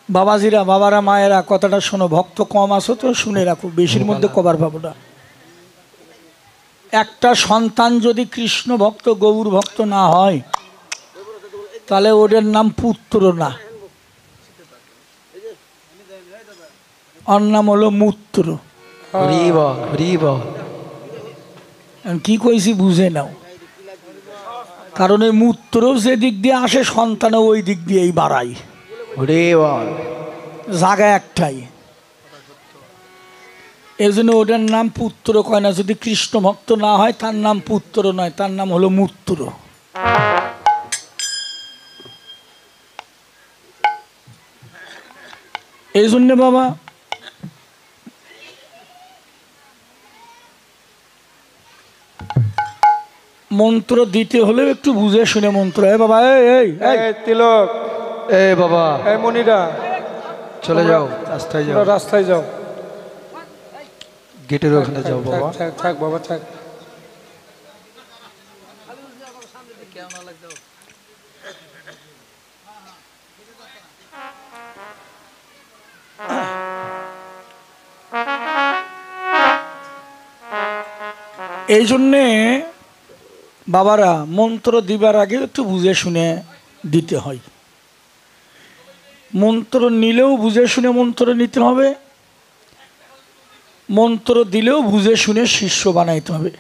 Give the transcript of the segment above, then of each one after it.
বাবাজিরা, বাবারা, মায়েরা, কথাটা শোনো। ভক্ত কম আছো তো শুনে রাখো, বেশির মধ্যে কবার পাবো না। একটা সন্তান যদি কৃষ্ণ ভক্ত, গৌর ভক্ত না হয়, তাহলে ওদের নাম পুত্র না, ওর নাম হলো মূত্র। কি কইছি বুঝে নাও। কারণ এই মূত্র যে দিক দিয়ে আসে, সন্তানও ওই দিক দিয়েই বাড়ায়। জায়গা একটাই, এই জন্য ওটার নাম পুত্র কয় না। যদি কৃষ্ণ ভক্ত না হয়, তার নাম পুত্র নয়, তার নাম হলো মূত্র। এই জন্য বাবা, মন্ত্র দিতে হলে একটু বুঝে শুনে মন্ত্র। এ বাবা, এই তিলক, এ বাবা, এই মনিরা, চলে যাও, রাস্তায় যাও, রাস্তায় যাও, গেটের ওখানে যাও বাবা। থাক বাবা, থাক। এই জন্যে বাবারা, মন্ত্র দিবার আগে একটু বুঝে শুনে দিতে হয়। মন্ত্র নিলেও বুঝে শুনে মন্ত্র নিতে হবে, মন্ত্র দিলেও বুঝে শুনে শিষ্য বানাইতে হবে।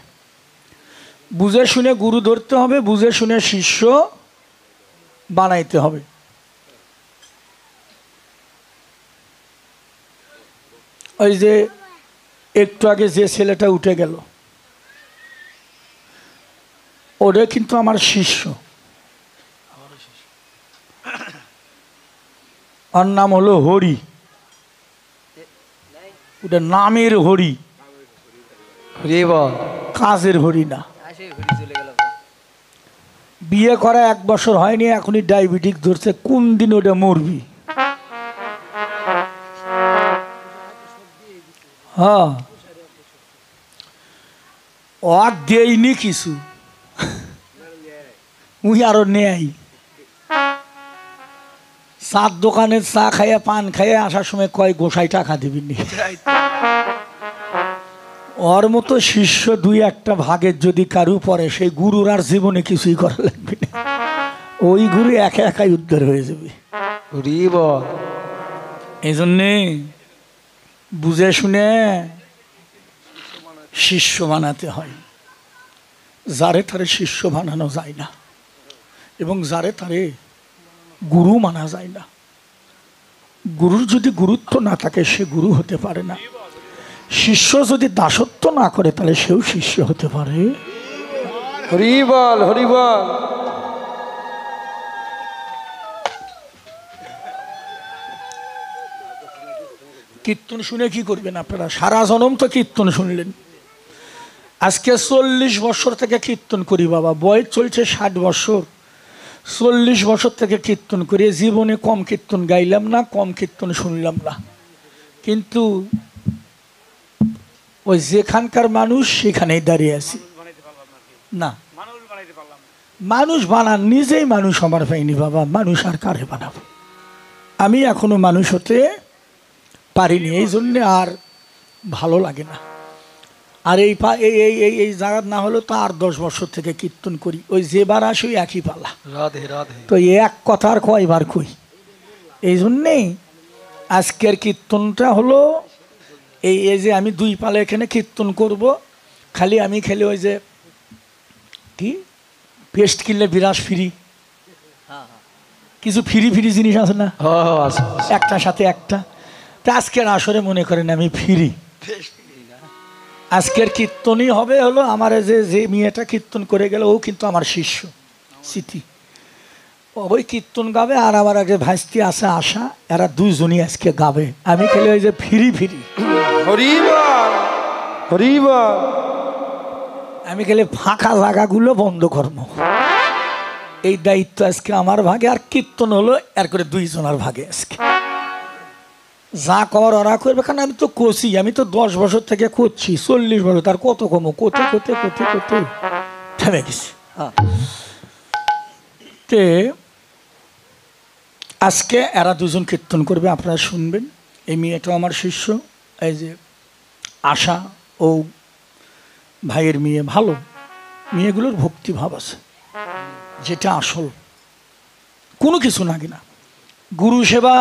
বুঝে শুনে গুরু ধরতে হবে, বুঝে শুনে শিষ্য বানাইতে হবে। ওই যে একটু আগে যে ছেলেটা উঠে গেল, ওটা কিন্তু আমার শিষ্য। ওর নাম হলো হরি। ওটা নামের হরি, কাজের হরি না। বিয়ে করা 1 বছর হয়নি, এখনই ডায়াবেটিক ধরছে। কোন দিন ওটা মরবি? হ্যাঁ, আর দেয়নি কিছু, উই আরো নেই। চার দোকানের চা খাইয়া, পান খাইয়া আসার সময় কয় গোসাই টাকা দিবিনি। ওর মতো শিষ্য 2-1টা ভাগের যদি কারু পরে, সেই গুরুর আর জীবনে কিছুই করা লাগবে না। ওই গুরু একা একাই উদ্ধার হয়ে যাবে। এই জন্যে বুঝে শুনে শিষ্য বানাতে হয়। যারে তারে শিষ্য বানানো যায় না, এবং যারে তারে গুরু মানা যায় না। গুরুর যদি গুরুত্ব না থাকে, সে গুরু হতে পারে না। শিষ্য যদি দাসত্ব না করে, তাহলে সেও শিষ্য হতে পারে। হরি বল, হরি বল। কীর্তন শুনে কি করবেন আপনারা? সারা জনম তো কীর্তন শুনলেন। আজকে 40 বছর থেকে কীর্তন করি বাবা, বয়স চলছে 60 বছর। 40 বছর থেকে কীর্তন করি, জীবনে কম কীর্তন গাইলাম না, কম কীর্তন শুনলাম না। কিন্তু ওই যেখানকার মানুষ সেখানেই দাঁড়িয়ে আছি। না, মানুষ বানান, নিজেই মানুষ আমার পাইনি বাবা, মানুষ আর কারে বানাবো? আমি এখনো মানুষ হতে পারিনি, এই জন্যে আর ভালো লাগে না। আর এই এই জায়গা না হলেও তো আর 10 বছর থেকে কীর্তন করি। ওই যেবার আসি ওই একই পালা, রাধে রাধে। তো এক কথা আর কয়বার কই। এই জন্যেই আজকের কীর্তনটা হলো এই যে আমি 2 পালা এখানে কীর্তন করব। খালি আমি খেলে ওই যে কি পেস্ট কিনলে বিরাস ফ্রি, কিছু ফ্রি ফ্রি জিনিস আছে না, একটার সাথে একটা। তা আজকের আসরে মনে করেন আমি ফ্রি। আজকের কীর্তনই হবে হলো আমার যে মেয়েটা কীর্তন করে গেল, ও কিন্তু আমার শিষ্য স্মৃতি। ওই কীর্তন গাবে, আর আমার আগে ভাইস্তি আছে আশা, এরা 2জনই আজকে গাবে। আমি খেলে ওই যে ফ্রি ফ্রি। হরি বল, হরি বল। আমি খেলে ফাঁকা জায়গাগুলো বন্ধ করবো, এই দায়িত্ব আজকে আমার ভাগে। আর কীর্তন হলো এর করে 2জনের ভাগে। আজকে যা কর ওরা করবে, কারণ আমি তো করছি, আমি তো 10 বছর থেকে করছি। 40 বছর তার কত কমো, কোথে কোথে কোথে কোথে থেমে গেছি। তে আজকে এরা দুজন কীর্তন করবে, আপনারা শুনবেন। এই মেয়েটাও আমার শিষ্য, এই যে আশা ও ভাইয়ের মেয়ে, ভালো মেয়েগুলোর ভক্তিভাব আছে, যেটা আসল, কোনো কিছু না কিনা। গুরু সেবা